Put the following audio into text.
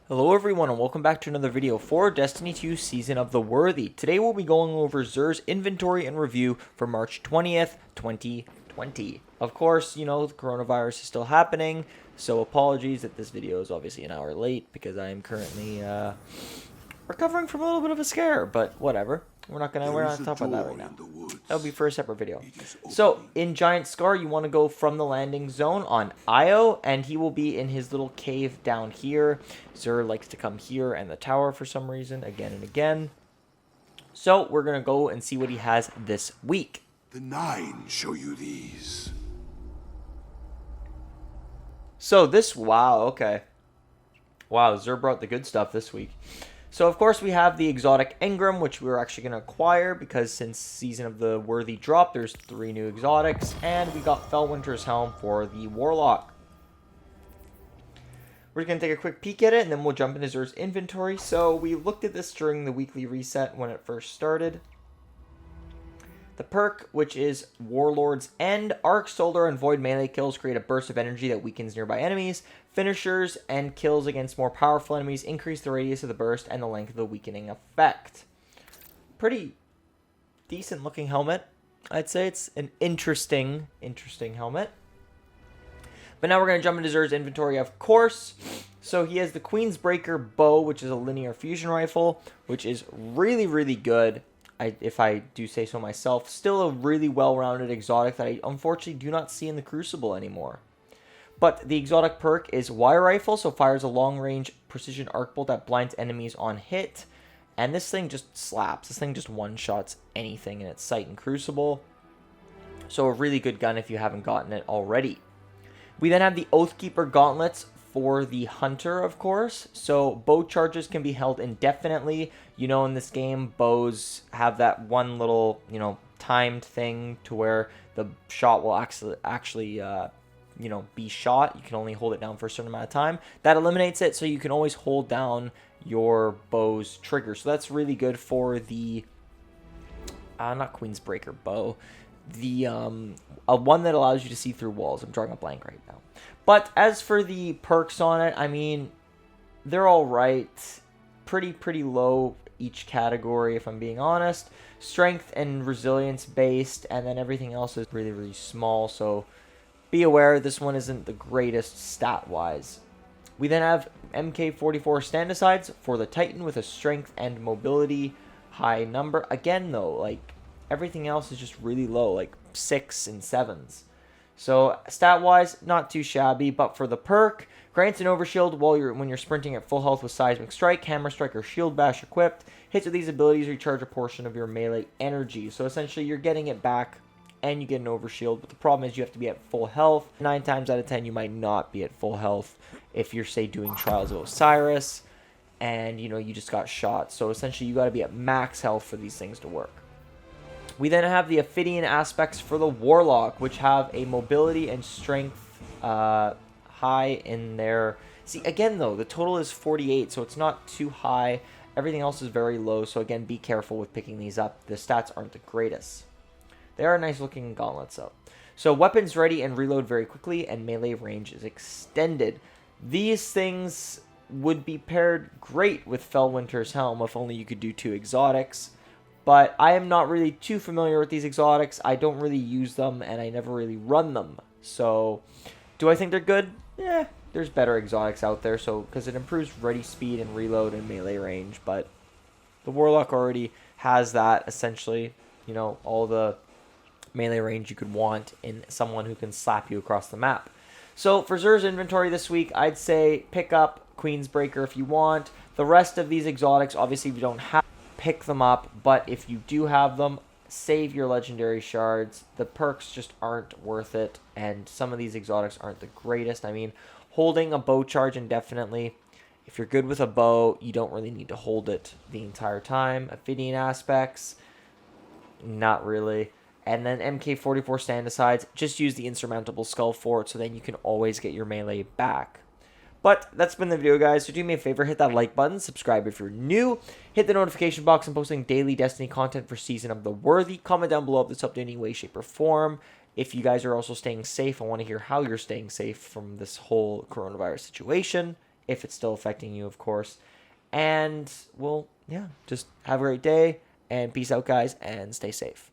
Hello everyone and welcome back to another video for Destiny 2 Season of the Worthy. Today we'll be going over Xur's inventory and review for March 20th, 2020. Of course, you know, the coronavirus is still happening, so apologies that this video is obviously an hour late because I am currently recovering from a little bit of a scare, but whatever. We're not gonna talk about that right now. That'll be for a separate video. So in Giant Scar, you want to go from the landing zone on Io, and he will be in his little cave down here. Xur likes to come here and the tower for some reason, again and again. So we're gonna go and see what he has this week. The Nine show you these. So wow, okay. Wow, Xur brought the good stuff this week. So, of course, we have the exotic Engram, which we're actually going to acquire because since Season of the Worthy dropped, there's 3 new exotics, and we got Felwinter's Helm for the Warlock. We're going to take a quick peek at it, and then we'll jump into Xur's inventory. So, we looked at this during the weekly reset when it first started. The perk, which is Warlord's End, Arc, Solar, and Void melee kills create a burst of energy that weakens nearby enemies. Finishers and kills against more powerful enemies increase the radius of the burst and the length of the weakening effect. Pretty decent looking helmet. I'd say it's an interesting helmet. But now we're going to jump into Xur's inventory, of course. So he has the Queensbreaker bow, which is a linear fusion rifle, which is really good. If I do say so myself, still a really well-rounded exotic that I unfortunately do not see in the Crucible anymore. But the exotic perk is Wire Rifle, so fires a long-range precision arc bolt that blinds enemies on hit. And this thing just slaps. This thing just one-shots anything in its sight in Crucible. So a really good gun if you haven't gotten it already. We then have the Oathkeeper Gauntlets for the Hunter, of course. So bow charges can be held indefinitely. You know, in this game, bows have that one little, timed thing to where the shot will actually be shot. You can only hold it down for a certain amount of time. That eliminates it, so you can always hold down your bow's trigger. So that's really good for the, not Queensbreaker bow, the one that allows you to see through walls. I'm drawing a blank right now. But as for the perks on it, I mean, they're all right. Pretty low each category, if I'm being honest. Strength and resilience based, and then everything else is really small. So be aware this one isn't the greatest stat-wise. We then have MK44 Standasides for the Titan with a strength and mobility high number. Again, though, like everything else is just really low, like 6 and 7s. So stat-wise, not too shabby, but for the perk, grants an overshield when you're sprinting at full health with Seismic Strike, Hammer Strike, or Shield Bash equipped. Hits with these abilities recharge a portion of your melee energy. So essentially, you're getting it back, and you get an overshield. But the problem is you have to be at full health. 9 times out of 10, you might not be at full health if you're, say, doing Trials of Osiris, and you just got shot. So essentially, you got to be at max health for these things to work. We then have the Ophidian aspects for the Warlock, which have a mobility and strength high in there. See, again, though, the total is 48, so it's not too high. Everything else is very low, so again, be careful with picking these up. The stats aren't the greatest. They are nice-looking gauntlets, though. So weapons ready and reload very quickly, and melee range is extended. These things would be paired great with Felwinter's Helm if only you could do 2 exotics. But I am not really too familiar with these exotics. I don't really use them, and I never really run them. So, do I think they're good? Yeah, there's better exotics out there. So, because it improves ready speed and reload and melee range. But the Warlock already has that, essentially. All the melee range you could want in someone who can slap you across the map. So, for Xur's inventory this week, I'd say pick up Queensbreaker if you want. The rest of these exotics, obviously, if you don't have, pick them up, but if you do have them, save your legendary shards. The perks just aren't worth it, and some of these exotics aren't the greatest. I mean, holding a bow charge indefinitely, if you're good with a bow, you don't really need to hold it the entire time. Ophidian aspects, not really. And then MK44 Standasides, just use the insurmountable skull for it, so then you can always get your melee back. But that's been the video, guys. So do me a favor, hit that like button, subscribe if you're new, hit the notification box. I'm posting daily Destiny content for Season of the Worthy. Comment down below if this helped in any way, shape, or form. If you guys are also staying safe, I want to hear how you're staying safe from this whole coronavirus situation. if it's still affecting you, of course. And, well, yeah, just have a great day, and peace out, guys, and stay safe.